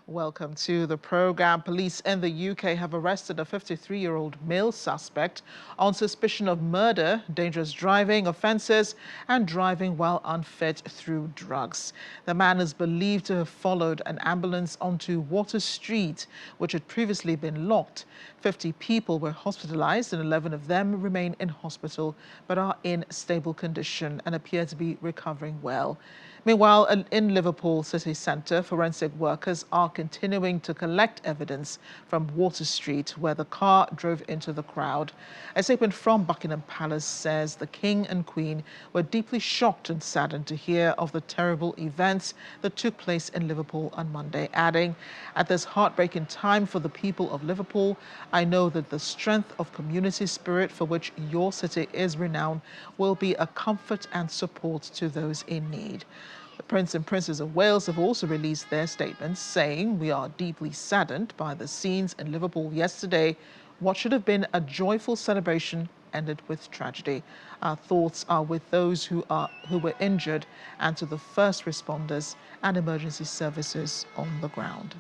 Welcome to the program. Police in the UK have arrested a 53-year-old male suspect on suspicion of murder, dangerous driving offences and driving while unfit through drugs. The man is believed to have followed an ambulance onto Water Street, which had previously been locked. 50 people were hospitalised and 11 of them remain in hospital but are in stable condition and appear to be recovering well. Meanwhile, in Liverpool city centre, forensic workers are continuing to collect evidence from Water Street, where the car drove into the crowd. A statement from Buckingham Palace says the King and Queen were deeply shocked and saddened to hear of the terrible events that took place in Liverpool on Monday, adding, "At this heartbreaking time for the people of Liverpool, I know that the strength of community spirit for which your city is renowned will be a comfort and support to those in need." The Prince and Princess of Wales have also released their statements saying, "We are deeply saddened by the scenes in Liverpool yesterday. What should have been a joyful celebration ended with tragedy. Our thoughts are with those who were injured and to the first responders and emergency services on the ground."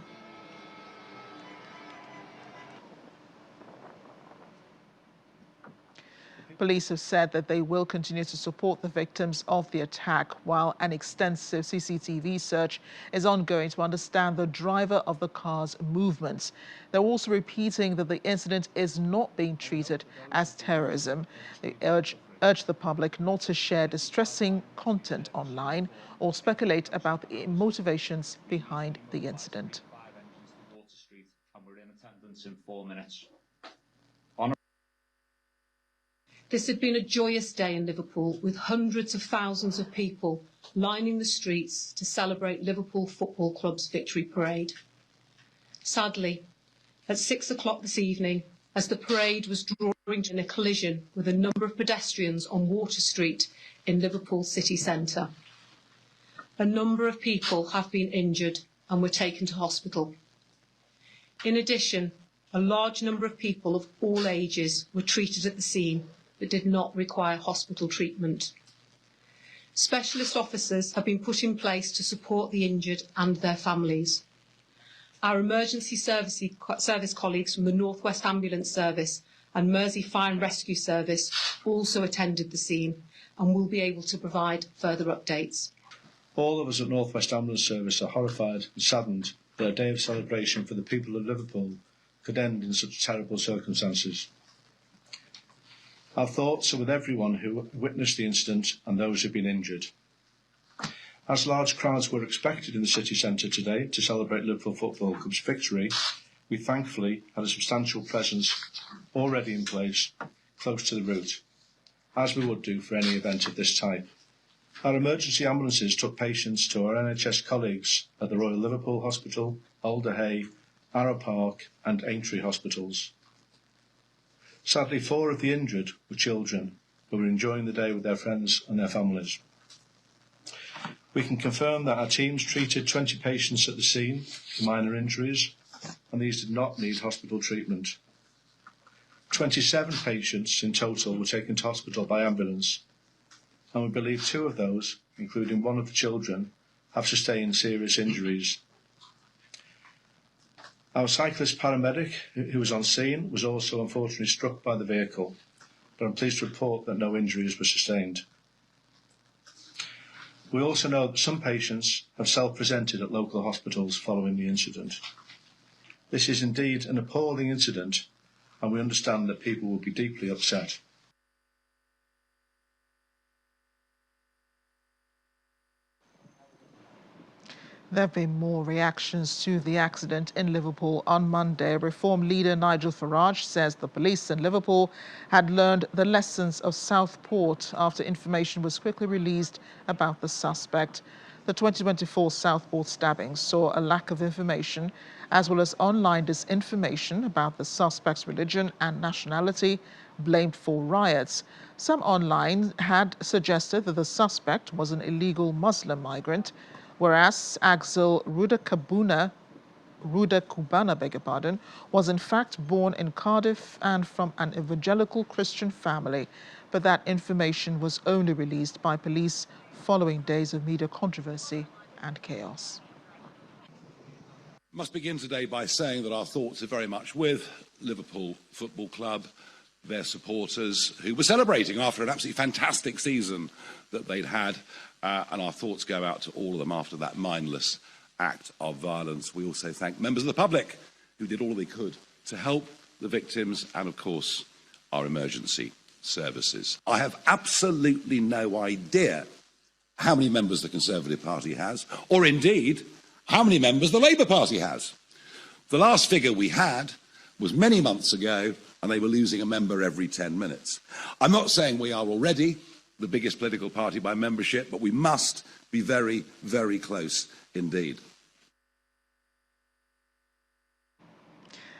Police have said that they will continue to support the victims of the attack while an extensive CCTV search is ongoing to understand the driver of the car's movements. They're also repeating that the incident is not being treated as terrorism. They urge the public not to share distressing content online or speculate about the motivations behind the incident. This had been a joyous day in Liverpool, with hundreds of thousands of people lining the streets to celebrate Liverpool Football Club's victory parade. Sadly, at 6 o'clock this evening, as the parade was drawing in a collision with a number of pedestrians on Water Street in Liverpool city centre, a number of people have been injured and were taken to hospital. In addition, a large number of people of all ages were treated at the scene that did not require hospital treatment. Specialist officers have been put in place to support the injured and their families. Our emergency service colleagues from the North West Ambulance Service and Mersey Fire and Rescue Service also attended the scene and will be able to provide further updates. All of us at North West Ambulance Service are horrified and saddened that a day of celebration for the people of Liverpool could end in such terrible circumstances. Our thoughts are with everyone who witnessed the incident and those who have been injured. As large crowds were expected in the city centre today to celebrate Liverpool Football Club's victory, we thankfully had a substantial presence already in place close to the route, as we would do for any event of this type. Our emergency ambulances took patients to our NHS colleagues at the Royal Liverpool Hospital, Alder Hey, Arrow Park and Aintree hospitals. Sadly, 4 of the injured were children who were enjoying the day with their friends and their families. We can confirm that our teams treated 20 patients at the scene for minor injuries, and these did not need hospital treatment. 27 patients in total were taken to hospital by ambulance, and we believe 2 of those, including one of the children, have sustained serious injuries. Our cyclist paramedic, who was on scene, was also unfortunately struck by the vehicle, but I'm pleased to report that no injuries were sustained. We also know that some patients have self-presented at local hospitals following the incident. This is indeed an appalling incident, and we understand that people will be deeply upset. There have been more reactions to the accident in Liverpool on Monday. Reform leader Nigel Farage says the police in Liverpool had learned the lessons of Southport after information was quickly released about the suspect. The 2024 Southport stabbing saw a lack of information as well as online disinformation about the suspect's religion and nationality blamed for riots. Some online had suggested that the suspect was an illegal Muslim migrant, whereas Axel Rudakubana, was in fact born in Cardiff and from an evangelical Christian family, but that information was only released by police following days of media controversy and chaos. I must begin today by saying that our thoughts are very much with Liverpool Football Club, their supporters, who were celebrating after an absolutely fantastic season that they'd had, and our thoughts go out to all of them after that mindless act of violence. We also thank members of the public who did all they could to help the victims and, of course, our emergency services. I have absolutely no idea how many members the Conservative Party has, or indeed how many members the Labour Party has. The last figure we had was many months ago, and they were losing a member every 10 minutes. I'm not saying we are already the biggest political party by membership, but we must be very, very close indeed.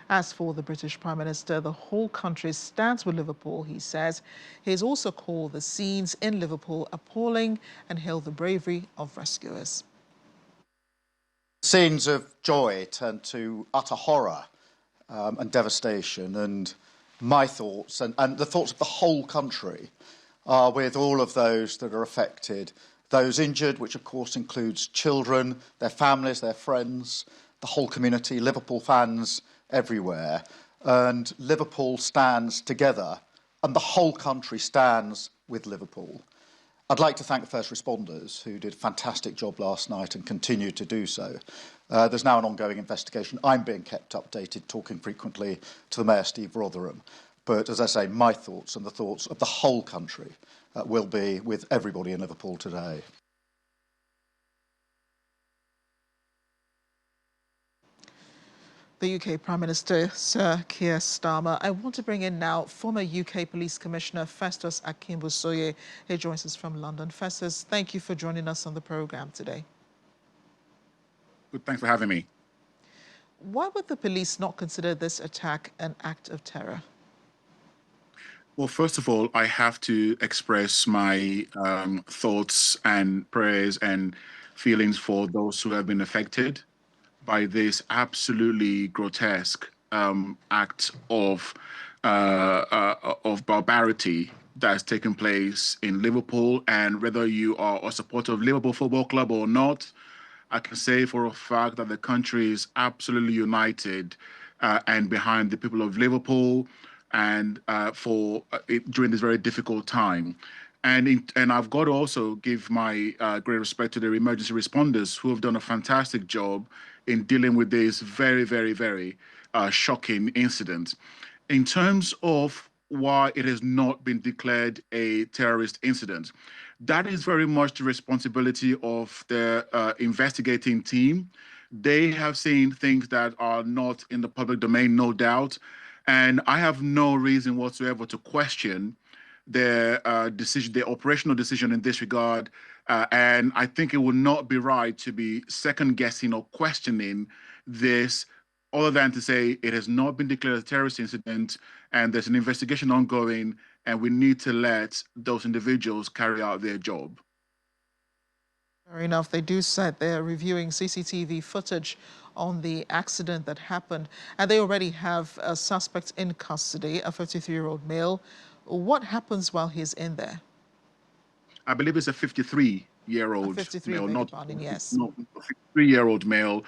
As for the British Prime Minister, the whole country stands with Liverpool, he says. He has also called the scenes in Liverpool appalling and hailed the bravery of rescuers. Scenes of joy turned to utter horror and devastation, and my thoughts and the thoughts of the whole country are with all of those that are affected, those injured, which of course includes children, their families, their friends, the whole community, Liverpool fans everywhere. And Liverpool stands together, and the whole country stands with Liverpool. I'd like to thank the first responders who did a fantastic job last night and continue to do so. There's now an ongoing investigation. I'm being kept updated, talking frequently to the Mayor, Steve Rotherham. But as I say, my thoughts and the thoughts of the whole country will be with everybody in Liverpool today. The UK Prime Minister, Sir Keir Starmer. I want to bring in now former UK Police Commissioner Festus Akinbusoye. He joins us from London. Festus, thank you for joining us on the programme today. Good, thanks for having me. Why would the police not consider this attack an act of terror? Well, first of all, I have to express my thoughts and prayers and feelings for those who have been affected by this absolutely grotesque act of barbarity that has taken place in Liverpool. And whether you are a supporter of Liverpool Football Club or not, I can say for a fact that the country is absolutely united and behind the people of Liverpool and during this very difficult time. And I've got to also give my great respect to the emergency responders who have done a fantastic job in dealing with this very, very, very shocking incident. In terms of why it has not been declared a terrorist incident, that is very much the responsibility of the investigating team. They have seen things that are not in the public domain, no doubt, and I have no reason whatsoever to question their decision, their operational decision in this regard. And I think it would not be right to be second guessing or questioning this, other than to say it has not been declared a terrorist incident and there's an investigation ongoing and we need to let those individuals carry out their job. Fair enough. They do say they're reviewing CCTV footage on the accident that happened, and they already have a suspect in custody, a 53-year-old male. What happens while he's in there? I believe it's a 53-year-old male, not a 53-year-old male.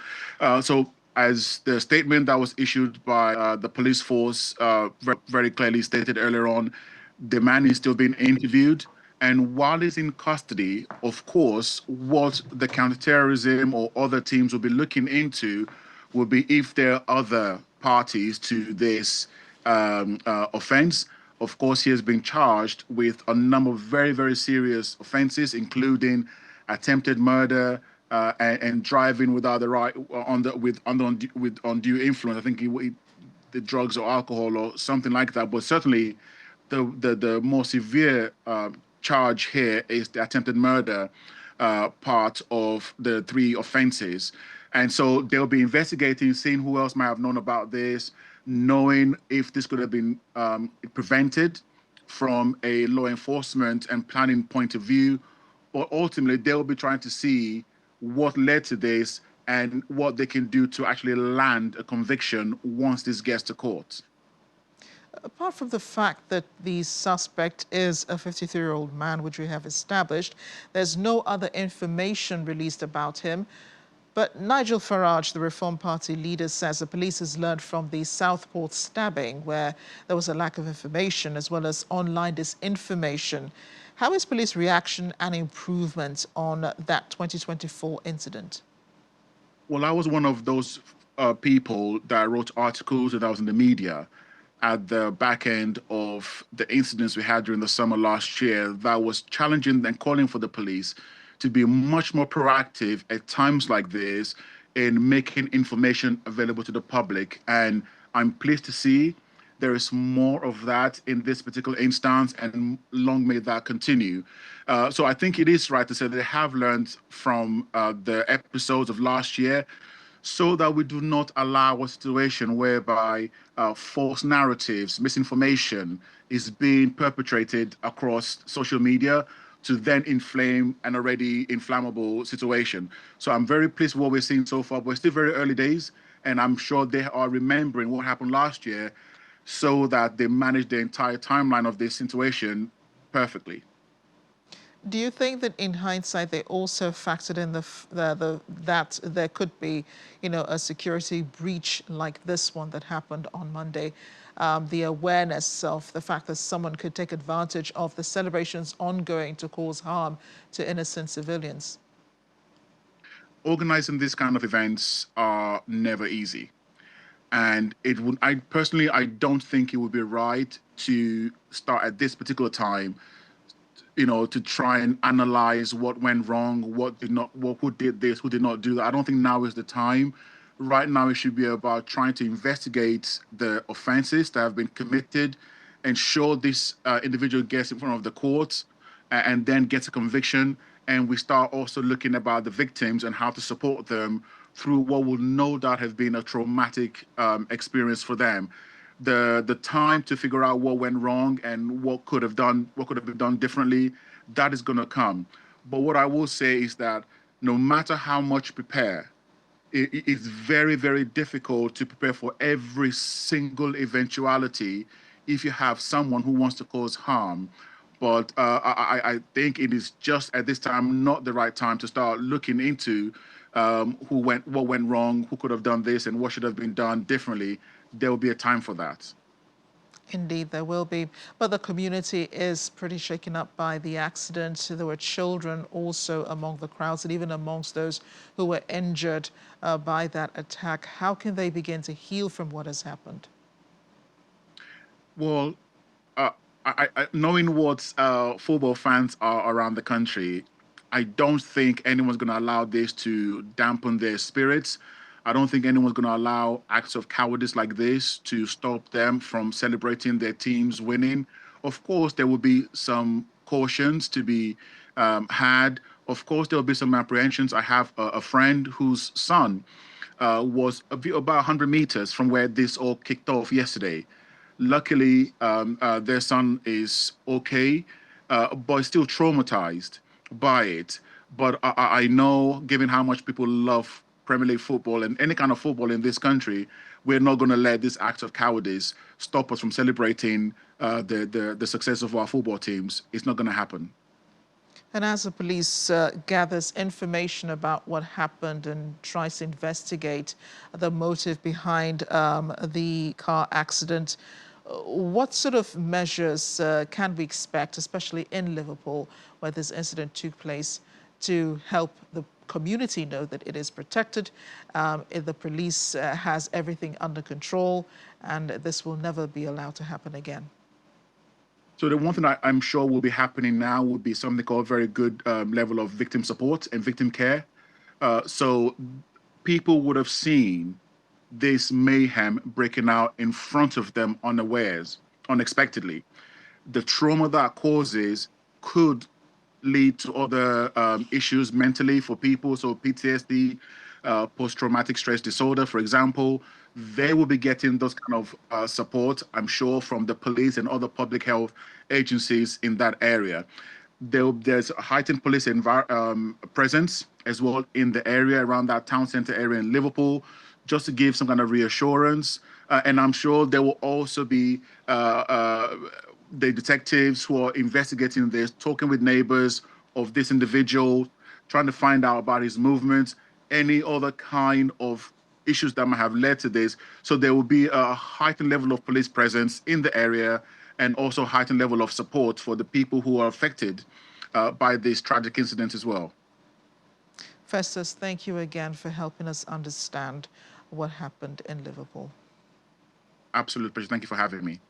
So as the statement that was issued by the police force very clearly stated earlier on, the man is still being interviewed. And while he's in custody, of course, what the counterterrorism or other teams will be looking into will be if there are other parties to this offense. Of course, he has been charged with a number of very, very serious offenses, including attempted murder and driving without the right with undue influence. I think the drugs or alcohol or something like that. But certainly, the more severe charge here is the attempted murder part of the three offenses. And so they'll be investigating, seeing who else might have known about this, knowing if this could have been prevented from a law enforcement and planning point of view, or ultimately they'll be trying to see what led to this and what they can do to actually land a conviction once this gets to court. Apart from the fact that the suspect is a 53-year-old man, which we have established, there's no other information released about him. But Nigel Farage, the Reform Party leader, says the police has learned from the Southport stabbing, where there was a lack of information as well as online disinformation. How is police reaction and improvement on that 2024 incident? Well, I was one of those people that wrote articles and I was in the media at the back end of the incidents we had during the summer last year that was challenging and calling for the police to be much more proactive at times like this in making information available to the public. And I'm pleased to see there is more of that in this particular instance, and long may that continue. So I think it is right to say they have learned from the episodes of last year, so that we do not allow a situation whereby false narratives, misinformation is being perpetrated across social media to then inflame an already inflammable situation. So I'm very pleased with what we're seeing so far. We're still very early days, and I'm sure they are remembering what happened last year so that they manage the entire timeline of this situation perfectly. Do you think that in hindsight they also factored in that there could be, a security breach like this one that happened on Monday? The awareness of the fact that someone could take advantage of the celebrations ongoing to cause harm to innocent civilians? Organizing these kind of events are never easy. And I personally, I don't think it would be right to start at this particular time, to try and analyze what went wrong, who did this, who did not do that. I don't think now is the time. Right now, it should be about trying to investigate the offenses that have been committed, ensure this individual gets in front of the courts, and then gets a conviction. And we start also looking about the victims and how to support them through what will no doubt have been a traumatic experience for them. The time to figure out what went wrong and what could have been done differently, that is going to come. But what I will say is that no matter how much you prepare, it's very, very difficult to prepare for every single eventuality if you have someone who wants to cause harm. But I think it is just at this time not the right time to start looking into what went wrong, who could have done this, and what should have been done differently. There will be a time for that. Indeed, there will be. But the community is pretty shaken up by the accident. There were children also among the crowds and even amongst those who were injured by that attack. How can they begin to heal from what has happened? Well, knowing what football fans are around the country, I don't think anyone's going to allow this to dampen their spirits. I don't think anyone's going to allow acts of cowardice like this to stop them from celebrating their teams winning. Of course, there will be some cautions to be had. Of course, there will be some apprehensions. I have a friend whose son was about 100 meters from where this all kicked off yesterday. Luckily, their son is okay, but still traumatized by it. But I know, given how much people love Premier League football and any kind of football in this country, we're not going to let this act of cowardice stop us from celebrating the success of our football teams. It's not going to happen. And as the police gathers information about what happened and tries to investigate the motive behind the car accident, what sort of measures can we expect, especially in Liverpool, where this incident took place, to help the community know that it is protected, the police has everything under control, and this will never be allowed to happen again? So the one thing I'm sure will be happening now would be something called very good level of victim support and victim care. So people would have seen this mayhem breaking out in front of them unawares, unexpectedly. The trauma that causes could lead to other issues mentally for people. So PTSD, post-traumatic stress disorder, for example, they will be getting those kind of support, I'm sure, from the police and other public health agencies in that area. There's a heightened police presence as well in the area around that town center area in Liverpool, just to give some kind of reassurance. And I'm sure there will also be the detectives who are investigating this, talking with neighbors of this individual, trying to find out about his movements, any other kind of issues that might have led to this. So there will be a heightened level of police presence in the area and also heightened level of support for the people who are affected by this tragic incident as well. Festus, thank you again for helping us understand what happened in Liverpool. Absolute pleasure. Thank you for having me.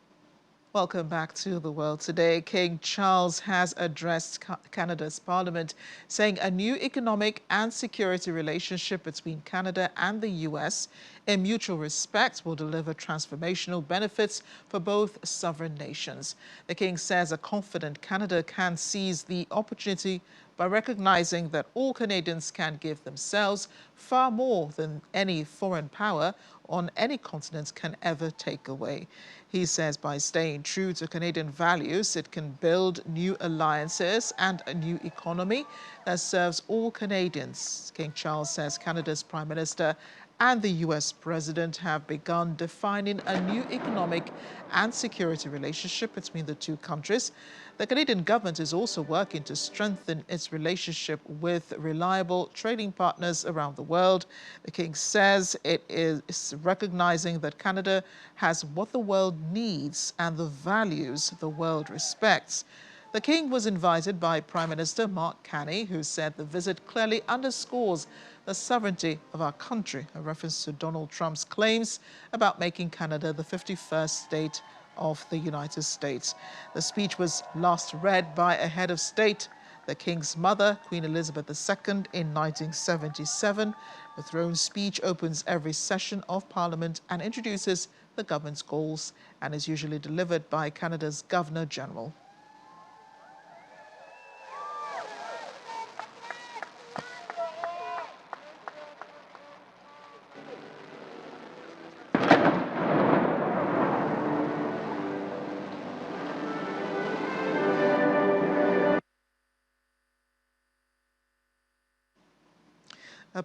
Welcome back to The World Today. King Charles has addressed Canada's parliament, saying a new economic and security relationship between Canada and the US in mutual respect will deliver transformational benefits for both sovereign nations. The king says a confident Canada can seize the opportunity by recognizing that all Canadians can give themselves far more than any foreign power on any continent can ever take away. He says by staying true to Canadian values, it can build new alliances and a new economy that serves all Canadians. King Charles says Canada's Prime Minister and the US President have begun defining a new economic and security relationship between the two countries. The Canadian government is also working to strengthen its relationship with reliable trading partners around the world. The king says it is recognizing that Canada has what the world needs and the values the world respects. The king was invited by Prime Minister Mark Carney, who said the visit clearly underscores the sovereignty of our country, a reference to Donald Trump's claims about making Canada the 51st state of the United States. The speech was last read by a head of state, the king's mother, Queen Elizabeth II, in 1977. The throne speech opens every session of Parliament and introduces the government's goals and is usually delivered by Canada's Governor-General.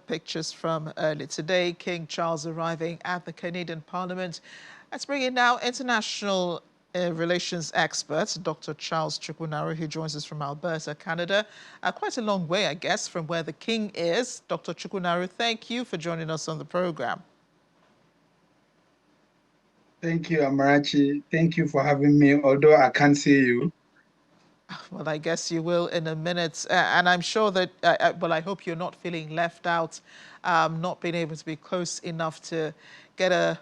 Pictures from earlier today, King Charles arriving at the Canadian Parliament. Let's bring in now international relations expert, Dr. Charles Chukwunaru, who joins us from Alberta, Canada. Quite a long way, I guess, from where the King is. Dr. Chukwunaru, thank you for joining us on the program. Thank you, Amarachi. Thank you for having me, although I can't see you. Well, I guess you will in a minute. And I'm sure that, well, I hope you're not feeling left out, not being able to be close enough to get a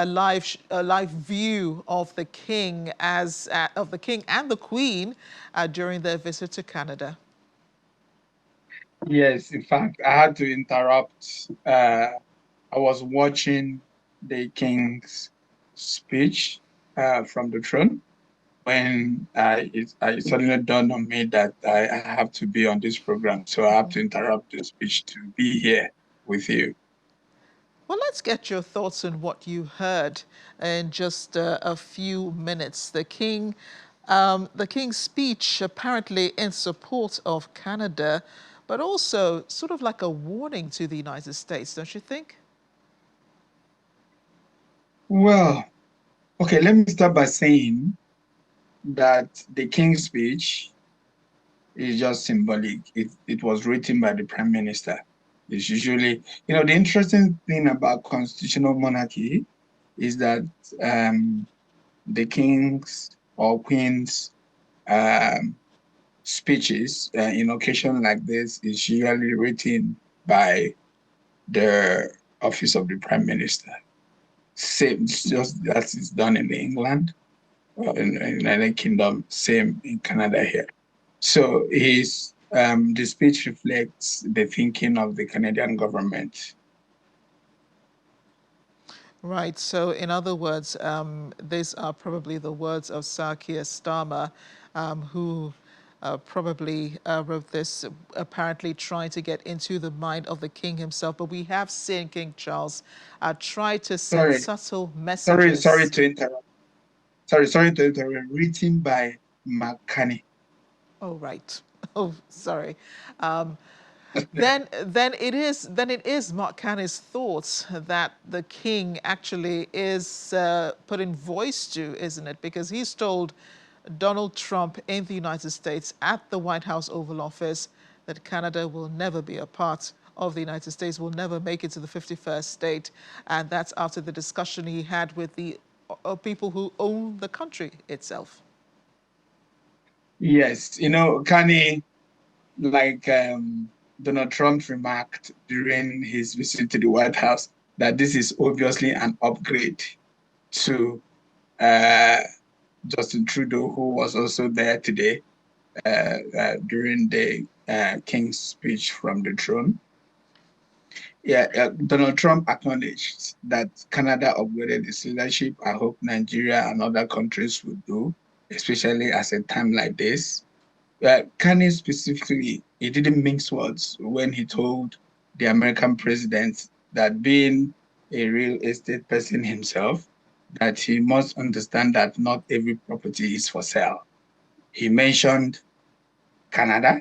live view of the king of the king and the queen during their visit to Canada. Yes, in fact, I had to interrupt. I was watching the king's speech from the throne when it suddenly dawned on me that I have to be on this program. So I have to interrupt the speech to be here with you. Well, let's get your thoughts on what you heard in just a few minutes. The king's speech apparently in support of Canada, but also sort of like a warning to the United States, don't you think? Well, okay, let me start by saying that the king's speech is just symbolic. It was written by the prime minister. It's usually, the interesting thing about constitutional monarchy is that the king's or queen's speeches in occasion like this is usually written by the office of the prime minister. Same, just that is done in England, in the United Kingdom, same in Canada here. So the speech reflects the thinking of the Canadian government. Right. So, in other words, these are probably the words of Sir Keir Starmer, who probably wrote this, apparently trying to get into the mind of the king himself. But we have seen King Charles try to send subtle messages. Sorry to interrupt. Sorry to interrupt. Written by Mark Carney. Oh, right. Oh, sorry. Then it is Mark Carney's thoughts that the king actually is putting voice to, isn't it? Because he's told Donald Trump in the United States at the White House Oval Office that Canada will never be a part of the United States will never make it to the 51st state. And that's after the discussion he had with the people who own the country itself. Yes, Kanye, like Donald Trump remarked during his visit to the White House, that this is obviously an upgrade to Justin Trudeau, who was also there today during the King's speech from the throne. Yeah, Donald Trump acknowledged that Canada upgraded its leadership. I hope Nigeria and other countries will do, especially at a time like this. Kanye specifically, he didn't mince words when he told the American president that, being a real estate person himself, that he must understand that not every property is for sale. He mentioned Canada,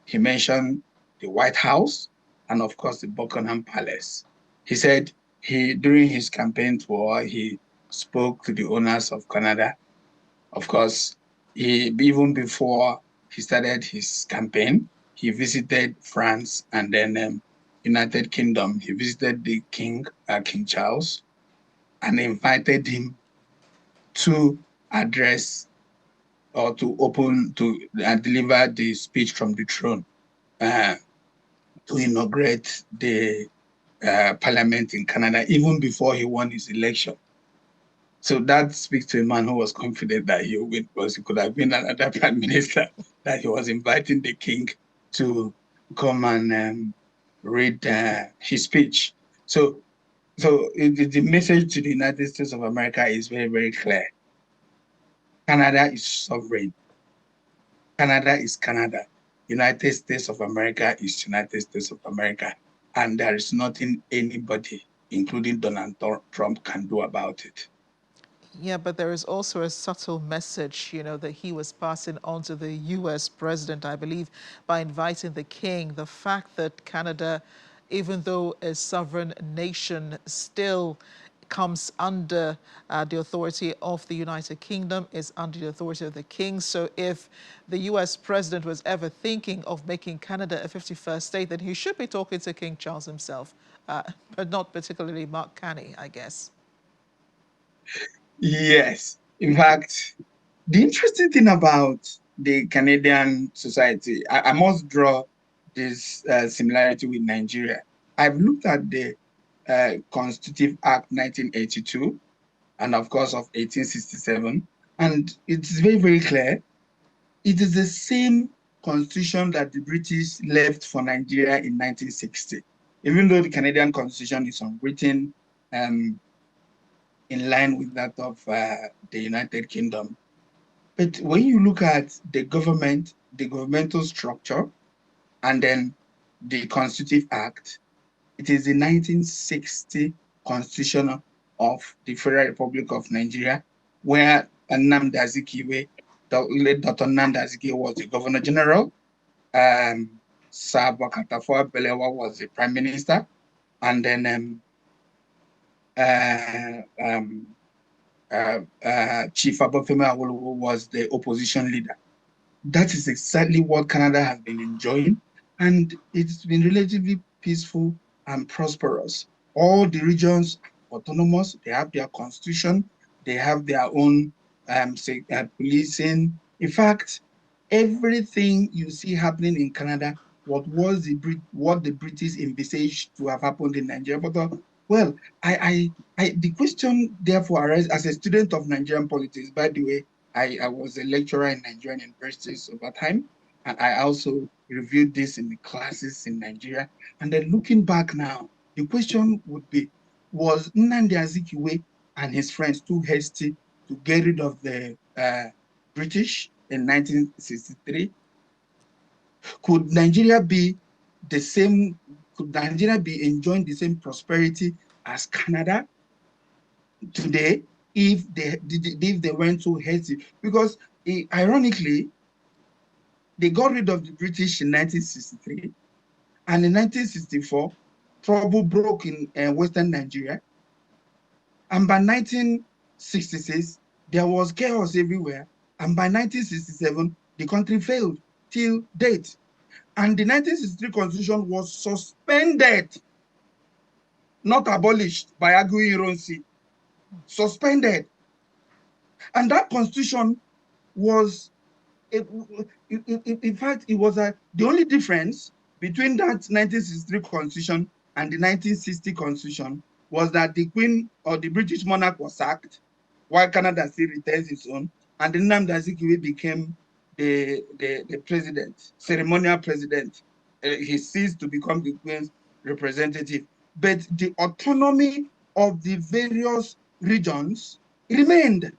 he mentioned the White House, and of course the Buckingham Palace. He said during his campaign tour, he spoke to the owners of Canada. Of course, even before he started his campaign, he visited France and then United Kingdom. He visited the King Charles, and invited him to address or to deliver the speech from the throne to inaugurate the parliament in Canada, even before he won his election. So that speaks to a man who was confident that he would win, because he could have been another prime minister, that he was inviting the king to come and read his speech. So the message to the United States of America is very, very clear. Canada is sovereign. Canada is Canada. United States of America is United States of America. And there is nothing anybody, including Donald Trump, can do about it. Yeah, but there is also a subtle message, that he was passing on to the U.S. president, I believe, by inviting the king. The fact that Canada, even though a sovereign nation, still comes under the authority of the United Kingdom, is under the authority of the king. So if the U.S. president was ever thinking of making Canada a 51st state, then he should be talking to King Charles himself, but not particularly Mark Carney, I guess. Yes. In fact, the interesting thing about the Canadian society, I must draw this similarity with Nigeria. I've looked at the Constitutive Act 1982 and, of course, of 1867, and it's very, very clear. It is the same constitution that the British left for Nigeria in 1960, even though the Canadian constitution is unwritten, in line with that of the United Kingdom. But when you look at the government, the governmental structure, and then the Constitutive Act, it is the 1960 Constitution of the Federal Republic of Nigeria, where Nnamdi Azikiwe, Dr. Nnamdi Azikiwe was the Governor General, Sir Bakatafoa Balewa was the Prime Minister, and then Chief Abofemi Awolowo was the opposition leader. That is exactly what Canada has been enjoying, and it's been relatively peaceful and prosperous. All the regions are autonomous. They have their constitution. They have their own policing. In fact, everything you see happening in Canada, what the British envisaged to have happened in Nigeria. But well, the question therefore arises, as a student of Nigerian politics. By the way, I was a lecturer in Nigerian universities over time, and I also reviewed this in the classes in Nigeria. And then looking back now, the question would be, was Nnamdi Azikiwe and his friends too hasty to get rid of the British in 1963? Could Nigeria be enjoying the same prosperity as Canada today if they weren't so hasty? Because ironically, they got rid of the British in 1963, and in 1964, trouble broke in Western Nigeria. And by 1966, there was chaos everywhere. And by 1967, the country failed till date. And the 1963 Constitution was suspended, not abolished by Aguiyi Ironsi, suspended. And that Constitution was, in fact, it was the only difference between that 1963 Constitution and the 1960 Constitution was that the Queen or the British monarch was sacked, while Canada still retains its own, and the Nnamdi Azikiwe became the president, ceremonial president. He ceased to become the Queen's representative. But the autonomy of the various regions remained.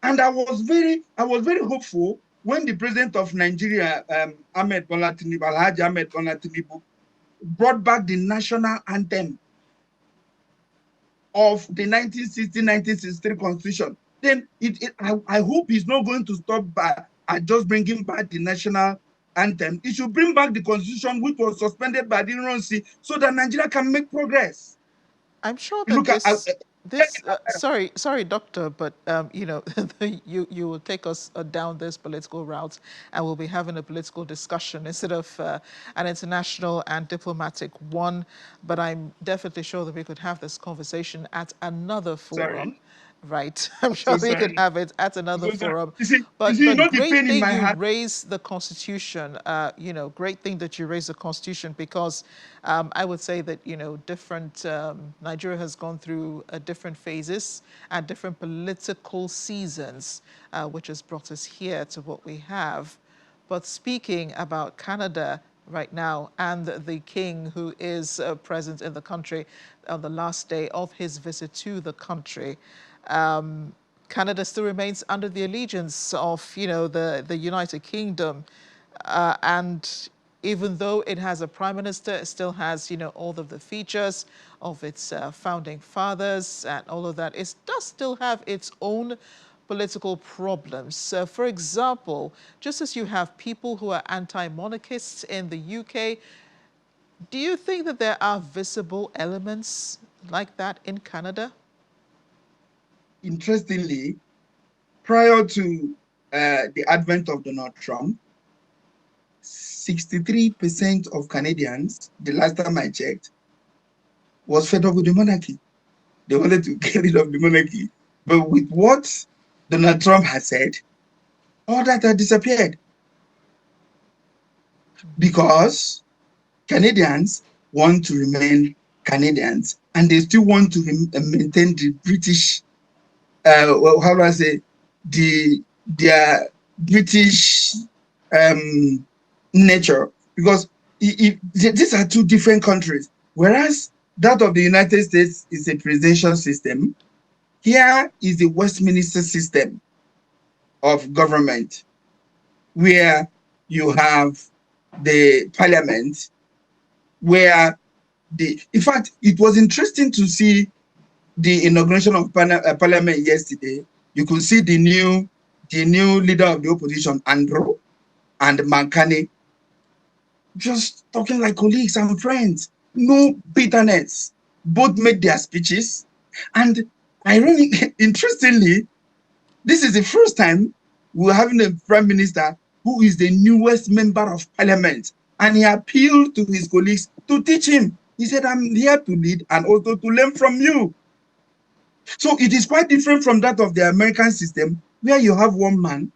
And I was very hopeful when the president of Nigeria, Ahmed Bola Tinubu, Alhaji Ahmed Bola Tinubu, brought back the national anthem of the 1960-1963 Constitution. Then I hope he's not going to stop at just bringing back the national anthem. He should bring back the Constitution, which was suspended by the Ironsi, so that Nigeria can make progress. I'm sure that sorry, doctor, but you know, you will take us down this political route, and we'll be having a political discussion instead of an international and diplomatic one. But I'm definitely sure that we could have this conversation at another forum. Right, I'm sure we could have it at another forum. But great thing you raised the Constitution. You know, great thing that you raised the Constitution, because I would say that, you know, different Nigeria has gone through different phases and different political seasons, which has brought us here to what we have. But speaking about Canada right now and the king who is present in the country on the last day of his visit to the country. Canada still remains under the allegiance of, you know, the United Kingdom, and even though it has a prime minister, it still has, you know, all of the features of its founding fathers and all of that. It does still have its own political problems. For example, just as you have people who are anti-monarchists in the UK, do you think that there are visible elements like that in Canada? Interestingly, prior to the advent of Donald Trump, 63% of Canadians, the last time I checked, was fed up with the monarchy. They wanted to get rid of the monarchy. But with what Donald Trump has said, all that had disappeared. Because Canadians want to remain Canadians, and they still want to maintain the British, how do I say, their British nature, because these are two different countries. Whereas that of the United States is a presidential system, here is the Westminster system of government, where you have the parliament, where in fact, it was interesting to see the inauguration of parliament yesterday. You could see the new leader of the opposition, Andrew, and Mankani, just talking like colleagues and friends, no bitterness. Both made their speeches, and ironically, interestingly, this is the first time we're having a prime minister who is the newest member of parliament, and he appealed to his colleagues to teach him. He said, "I'm here to lead and also to learn from you." So it is quite different from that of the American system, where you have one man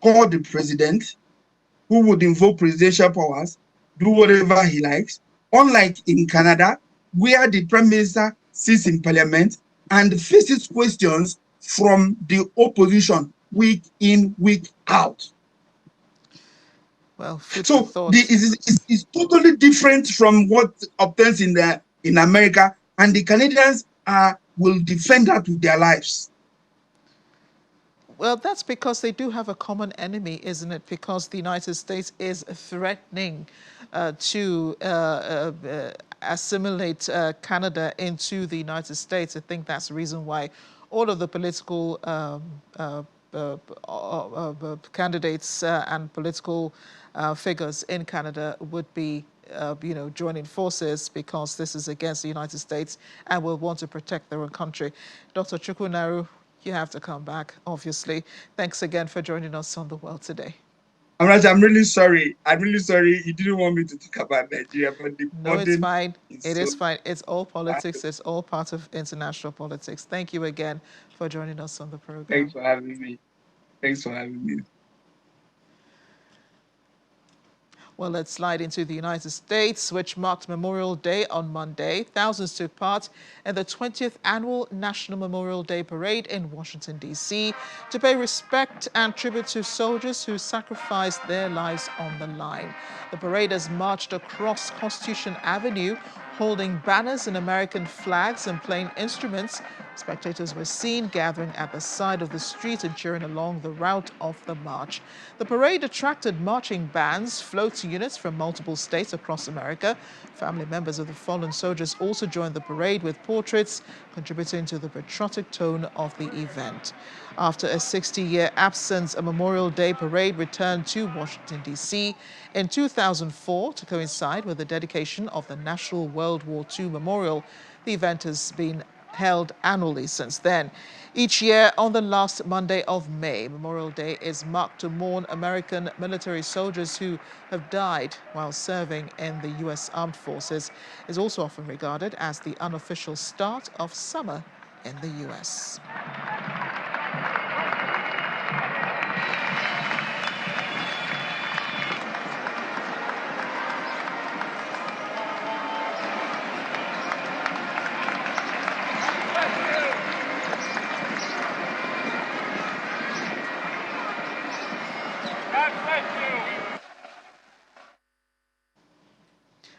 called the president, who would invoke presidential powers, do whatever he likes, unlike in Canada, where the prime minister sits in parliament and faces questions from the opposition week in, week out. Well, so it's totally different from what obtains in America, and the Canadians will defend that with their lives. Well, that's because they do have a common enemy, isn't it? Because the United States is threatening to assimilate Canada into the United States. I think that's the reason why all of the political candidates and political figures in Canada would be you know, joining forces, because this is against the United States and will want to protect their own country. Dr. Chukwunaru, you have to come back, obviously. Thanks again for joining us on The World Today. Amraj, I'm really sorry. I'm really sorry. You didn't want me to talk about Nigeria, but the No, it's burden fine. is It so. is fine. It's all politics. It's all part of international politics. Thank you again for joining us on the program. Thanks for having me. Thanks for having me. Well, let's slide into the United States, which marked Memorial Day on Monday. Thousands took part in the 20th Annual National Memorial Day Parade in Washington, D.C., to pay respect and tribute to soldiers who sacrificed their lives on the line. The paraders marched across Constitution Avenue, holding banners and American flags and playing instruments. Spectators were seen gathering at the side of the street and cheering along the route of the march. The parade attracted marching bands, float units from multiple states across America. Family members of the fallen soldiers also joined the parade with portraits, contributing to the patriotic tone of the event. After a 60-year absence, a Memorial Day parade returned to Washington, D.C. in 2004 to coincide with the dedication of the National World War II Memorial. The event has been held annually since then. Each year on the last Monday of May, Memorial Day is marked to mourn American military soldiers who have died while serving in the U.S. Armed Forces. It is also often regarded as the unofficial start of summer in the U.S.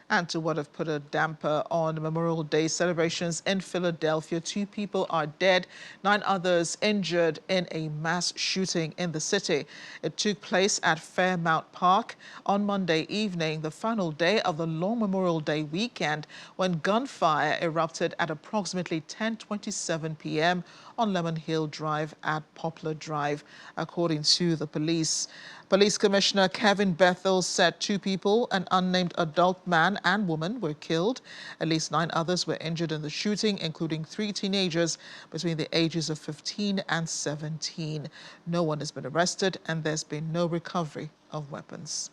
And to what have put a damper on Memorial Day celebrations in Philadelphia, 2 people are dead, 9 others injured in a mass shooting in the city. It took place at Fairmount Park on Monday evening, the final day of the long Memorial Day weekend, when gunfire erupted at approximately 10:27 p.m. on Lemon Hill Drive at Poplar Drive, according to the police. Police Commissioner Kevin Bethel said 2 people, an unnamed adult man and woman, were killed. At least 9 others were injured in the shooting, including 3 teenagers between the ages of 15 and 17. No one has been arrested, and there's been no recovery of weapons.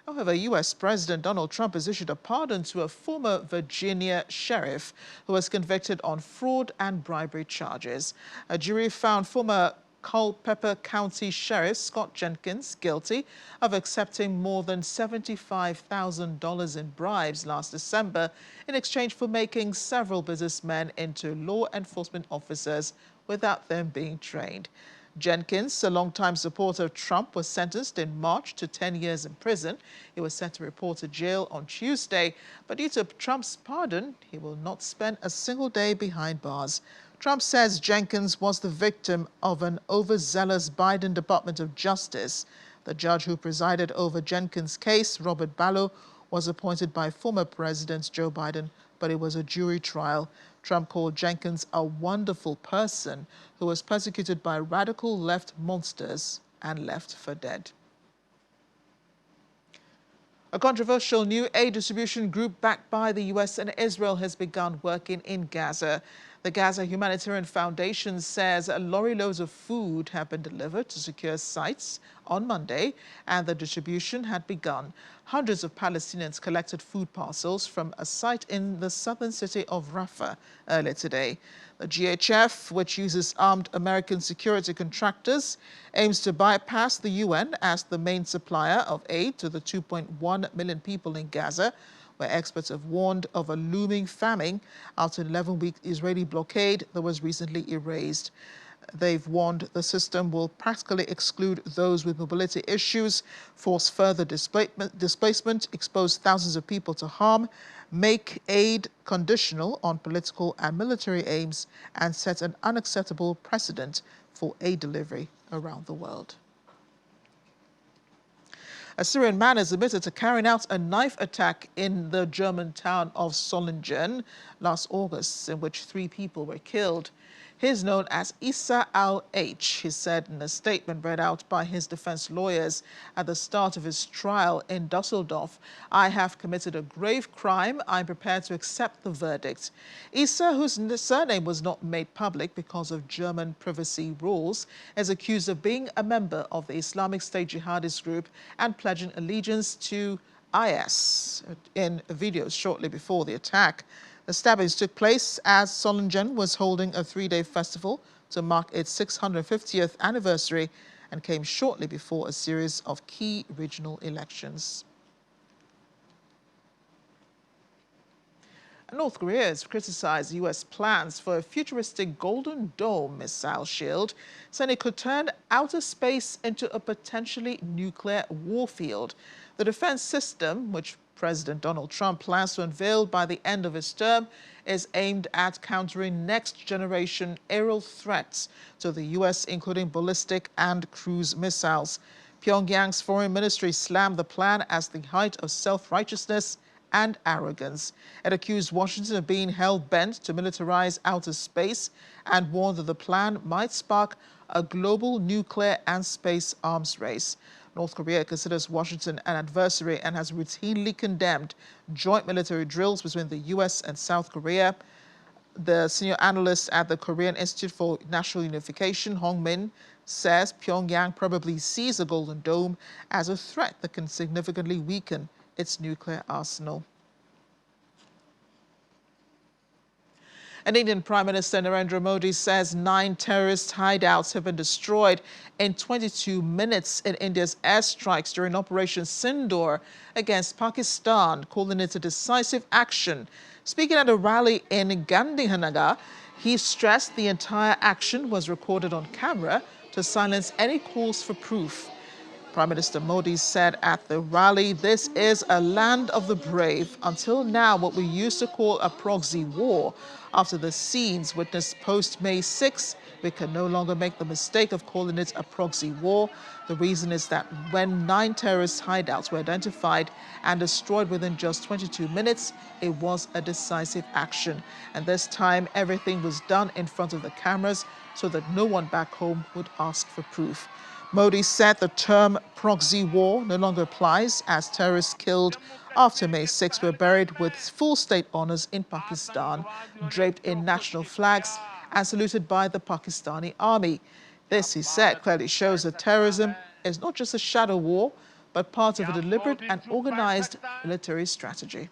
However, U.S. President Donald Trump has issued a pardon to a former Virginia sheriff who was convicted on fraud and bribery charges. A jury found former Culpeper County Sheriff Scott Jenkins guilty of accepting more than $75,000 in bribes last December in exchange for making several businessmen into law enforcement officers without them being trained. Jenkins, a longtime supporter of Trump, was sentenced in March to 10 years in prison. He was sent to report to jail on Tuesday, but due to Trump's pardon, he will not spend a single day behind bars. Trump says Jenkins was the victim of an overzealous Biden Department of Justice. The judge who presided over Jenkins' case, Robert Ballo, was appointed by former President Joe Biden, but it was a jury trial. Trump called Jenkins a wonderful person who was persecuted by radical left monsters and left for dead. A controversial new aid distribution group backed by the U.S. and Israel has begun working in Gaza. The Gaza Humanitarian Foundation says lorry loads of food have been delivered to secure sites on Monday, and the distribution had begun. Hundreds of Palestinians collected food parcels from a site in the southern city of Rafah earlier today. The GHF, which uses armed American security contractors, aims to bypass the UN as the main supplier of aid to the 2.1 million people in Gaza, where experts have warned of a looming famine after an 11-week Israeli blockade that was recently erased. They've warned the system will practically exclude those with mobility issues, force further displacement, expose thousands of people to harm, make aid conditional on political and military aims, and set an unacceptable precedent for aid delivery around the world. A Syrian man is admitted to carrying out a knife attack in the German town of Solingen last August, in which 3 people were killed. He is known as Issa al-H, he said in a statement read out by his defense lawyers at the start of his trial in Dusseldorf. "I have committed a grave crime. I'm prepared to accept the verdict." Issa, whose surname was not made public because of German privacy rules, is accused of being a member of the Islamic State jihadist group and pledging allegiance to IS in videos shortly before the attack. The stabbings took place as Solingen was holding a 3-day festival to mark its 650th anniversary and came shortly before a series of key regional elections. North Korea has criticized U.S. plans for a futuristic Golden Dome missile shield, saying it could turn outer space into a potentially nuclear warfield. The defense system, which President Donald Trump plans to unveil by the end of his term, is aimed at countering next-generation aerial threats to the U.S., including ballistic and cruise missiles. Pyongyang's foreign ministry slammed the plan as the height of self-righteousness and arrogance. It accused Washington of being hell-bent to militarize outer space and warned that the plan might spark a global nuclear and space arms race. North Korea considers Washington an adversary and has routinely condemned joint military drills between the U.S. and South Korea. The senior analyst at the Korean Institute for National Unification, Hong Min, says Pyongyang probably sees the Golden Dome as a threat that can significantly weaken its nuclear arsenal. And Indian Prime Minister Narendra Modi says 9 terrorist hideouts have been destroyed in 22 minutes in India's airstrikes during Operation Sindoor against Pakistan, calling it a decisive action. Speaking at a rally in Gandhinagar, he stressed the entire action was recorded on camera to silence any calls for proof. Prime Minister Modi said at the rally, "This is a land of the brave. Until now, what we used to call a proxy war. After the scenes witnessed post-May 6, we can no longer make the mistake of calling it a proxy war. The reason is that when 9 terrorist hideouts were identified and destroyed within just 22 minutes, it was a decisive action. And this time, everything was done in front of the cameras so that no one back home would ask for proof." Modi said the term proxy war no longer applies as terrorists killed after May 6 were buried with full state honors in Pakistan, draped in national flags and saluted by the Pakistani army. This, he said, clearly shows that terrorism is not just a shadow war, but part of a deliberate and organized military strategy.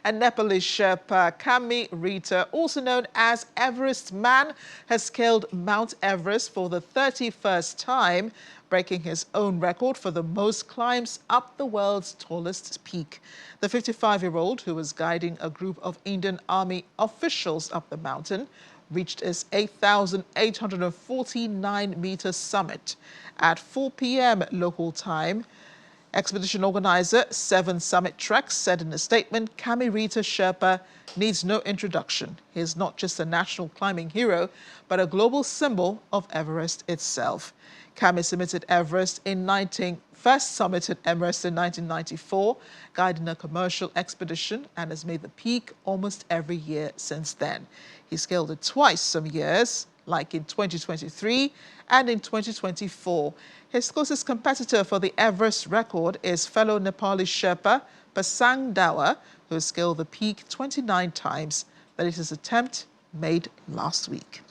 And Nepalese Sherpa Kami Rita, also known as Everest Man, has scaled Mount Everest for the 31st time, breaking his own record for the most climbs up the world's tallest peak. The 55-year-old, who was guiding a group of Indian Army officials up the mountain, reached its 8,849-meter summit at 4 p.m. local time. Expedition organizer 7 Summit Treks said in a statement, Kami Rita Sherpa needs no introduction. He is not just a national climbing hero, but a global symbol of Everest itself. Kami summited Everest in 1994, guiding a commercial expedition, and has made the peak almost every year since then. He scaled it twice some years, like in 2023 and in 2024. His closest competitor for the Everest record is fellow Nepali Sherpa Pasang Dawa, who scaled the peak 29 times. That is his attempt made last week.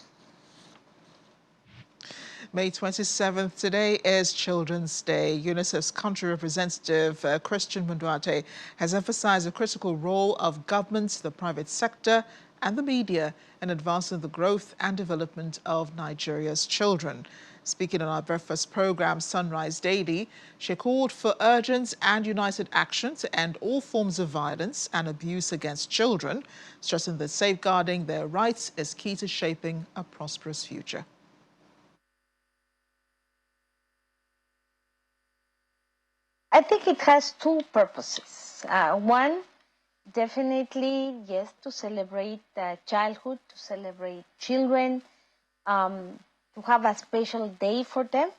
May 27th today is Children's Day. UNICEF's country representative, Christian Munduate, has emphasized the critical role of government, the private sector, and the media in advancing the growth and development of Nigeria's children. Speaking on our breakfast program, Sunrise Daily, she called for urgent and united action to end all forms of violence and abuse against children, stressing that safeguarding their rights is key to shaping a prosperous future. I think it has 2 purposes. One, definitely, yes, to celebrate childhood, to celebrate children, to have a special day for them.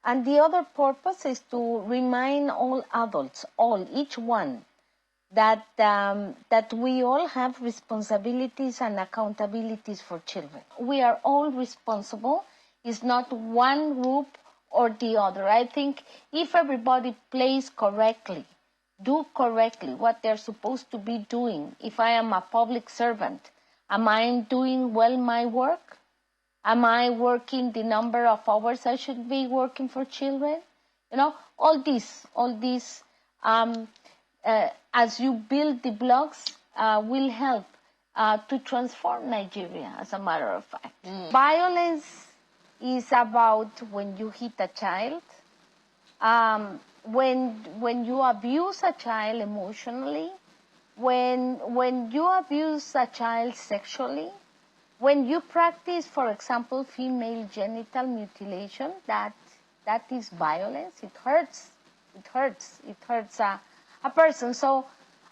And the other purpose is to remind all adults, each one, that we all have responsibilities and accountabilities for children. We are all responsible. It's not one group or the other. I think if everybody plays correctly, do correctly what they're supposed to be doing. If I am a public servant, am I doing well my work? Am I working the number of hours I should be working for children? You know, all these, as you build the blocks, will help to transform Nigeria, as a matter of fact. Violence is about when you hit a child, when you abuse a child emotionally, when you abuse a child sexually, when you practice, for example, female genital mutilation, that is violence. It hurts. It hurts a person. So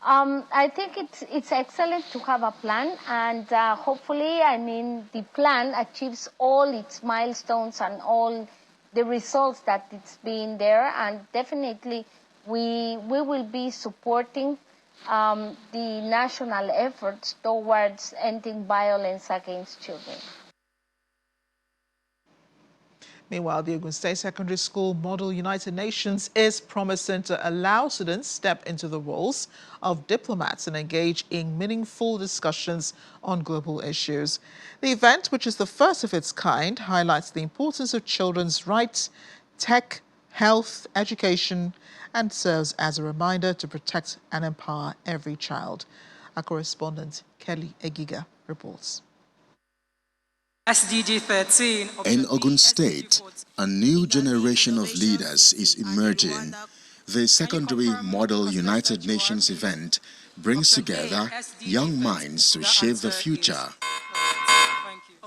I think it's excellent to have a plan, and hopefully, I mean, the plan achieves all its milestones and all the results that it's been there, and definitely we will be supporting the national efforts towards ending violence against children. Meanwhile, the Ogun State Secondary School Model United Nations is promising to allow students step into the roles of diplomats and engage in meaningful discussions on global issues. The event, which is the first of its kind, highlights the importance of children's rights, tech, health, education, and serves as a reminder to protect and empower every child. Our correspondent, Kelly Egiga, reports. SDG 13. In Ogun State, a new generation of leaders is emerging. The Secondary Model United Nations event brings together young minds to shape the future.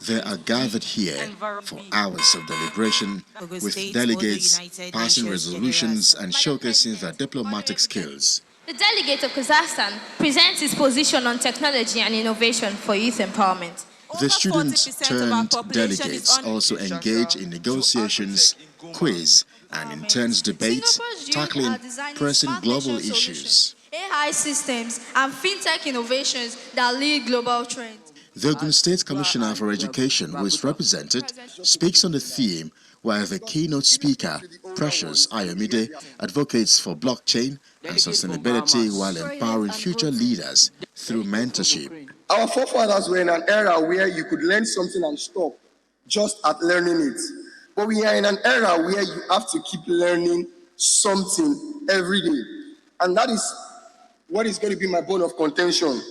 They are gathered here for hours of deliberation, with delegates passing resolutions and showcasing their diplomatic skills. The delegate of Kazakhstan presents his position on technology and innovation for youth empowerment. The student-turned-delegates also engage in negotiations, quiz, and intense debates, tackling pressing global issues. AI systems and fintech innovations that lead global trends. The Ogun State Commissioner for Education, who is represented, speaks on the theme, while the keynote speaker, Precious Ayomide, advocates for blockchain and sustainability while empowering future leaders through mentorship. Our forefathers were in an era where you could learn something and stop just at learning it. But we are in an era where you have to keep learning something every day. And that is what is going to be my bone of contention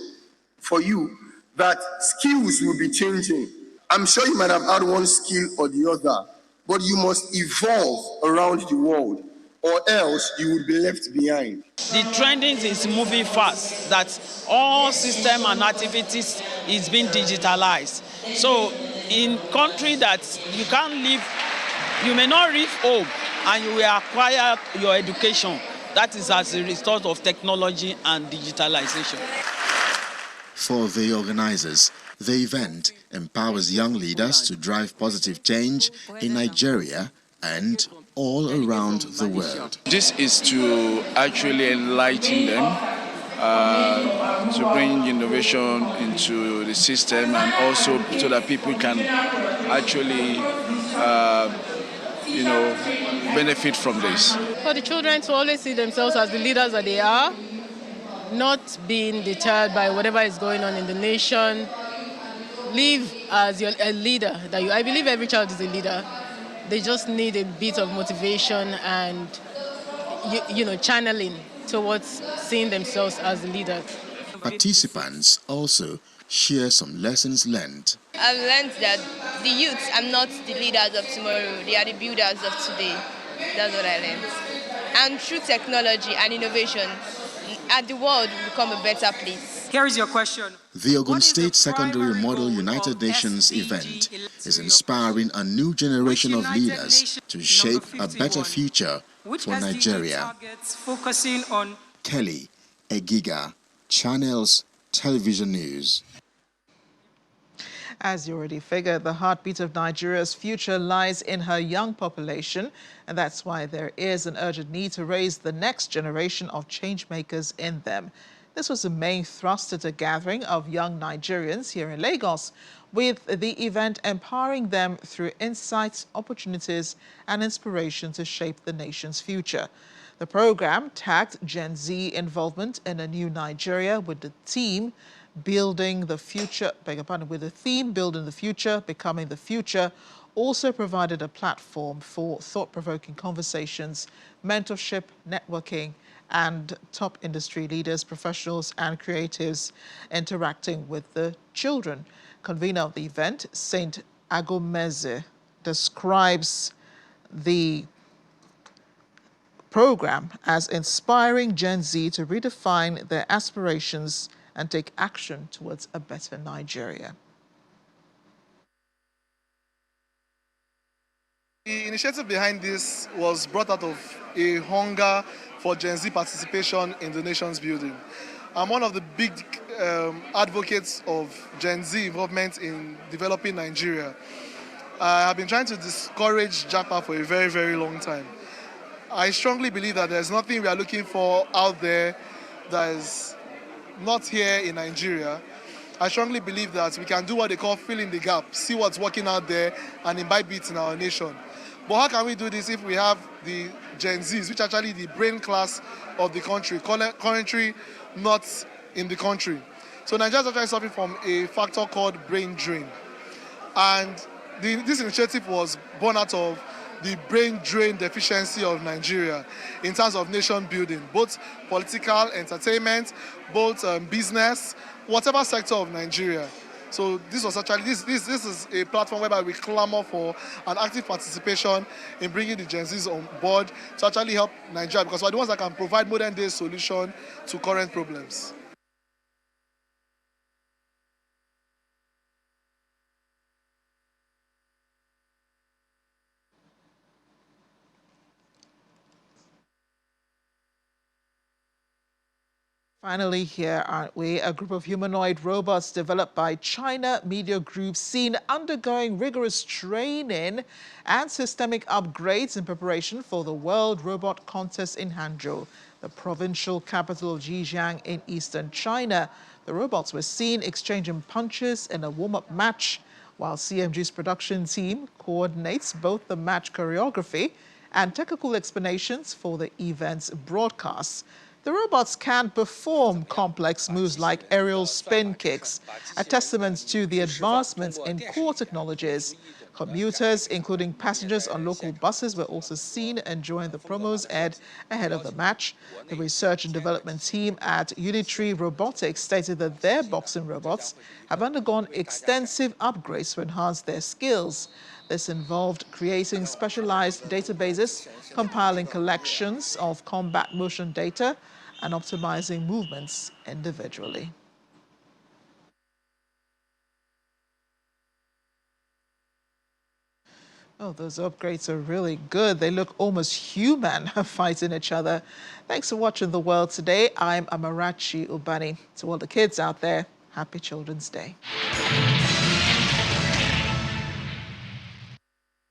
for you, that skills will be changing. I'm sure you might have had one skill or the other, but you must evolve around the world, or else you will be left behind. The trending is moving fast, that all system and activities is being digitalized. So in country that you can't live, you may not leave home and you will acquire your education. That is as a result of technology and digitalization. For the organizers, the event empowers young leaders to drive positive change in Nigeria and all around the world. This is to actually enlighten them, to bring innovation into the system, and also so that people can actually, benefit from this. For the children to always see themselves as the leaders that they are, not being deterred by whatever is going on in the nation. Live as a leader. I believe every child is a leader. They just need a bit of motivation and, channeling towards seeing themselves as a leader. Participants also share some lessons learned. I've learned that the youth are not the leaders of tomorrow, they are the builders of today. That's what I learned. And through technology and innovation, the world will become a better place. Here is your question. The Ogun State Secondary Model United Nations event is inspiring a new generation of leaders to shape a better future for Nigeria. Focusing on Kelly Egiga, Channels Television News. As you already figured, the heartbeat of Nigeria's future lies in her young population, and that's why there is an urgent need to raise the next generation of change makers in them. This was the main thrust at a gathering of young Nigerians here in Lagos, with the event empowering them through insights, opportunities, and inspiration to shape the nation's future. The program tagged Gen Z involvement in a new Nigeria with the theme Building the Future, Building the Future, Becoming the Future, also provided a platform for thought-provoking conversations, mentorship, networking, and top industry leaders, professionals, and creatives interacting with the children. Convener of the event, Saint Agomeze, describes the program as inspiring Gen Z to redefine their aspirations and take action towards a better Nigeria. The initiative behind this was brought out of a hunger for Gen Z participation in the nation's building. I'm one of the big advocates of Gen Z involvement in developing Nigeria. I have been trying to discourage JAPA for a very, very long time. I strongly believe that there's nothing we are looking for out there that is not here in Nigeria. I strongly believe that we can do what they call fill in the gap, see what's working out there and imbibe it in our nation. But how can we do this if we have the Gen Zs, which are actually the brain class of the country, currently not in the country? So Nigeria is actually suffering from a factor called brain drain. And this initiative was born out of the brain drain deficiency of Nigeria in terms of nation building, both political, entertainment, both business, whatever sector of Nigeria. So this was actually, this is a platform whereby we clamor for an active participation in bringing the Gen Zs on board to actually help Nigeria, because we're the ones that can provide modern day solution to current problems. Finally, here aren't we? A group of humanoid robots developed by China media groups seen undergoing rigorous training and systemic upgrades in preparation for the World Robot Contest in Hangzhou, the provincial capital of Zhejiang in eastern China. The robots were seen exchanging punches in a warm-up match, while CMG's production team coordinates both the match choreography and technical explanations for the event's broadcasts. The robots can perform complex moves like aerial spin kicks, a testament to the advancements in core technologies. Commuters, including passengers on local buses, were also seen enjoying the promos aired ahead of the match. The research and development team at Unitree Robotics stated that their boxing robots have undergone extensive upgrades to enhance their skills. This involved creating specialized databases, compiling collections of combat motion data, and optimizing movements individually. Oh, those upgrades are really good. They look almost human fighting each other. Thanks for watching The World Today. I'm Amarachi Ubani. To all the kids out there, happy Children's Day.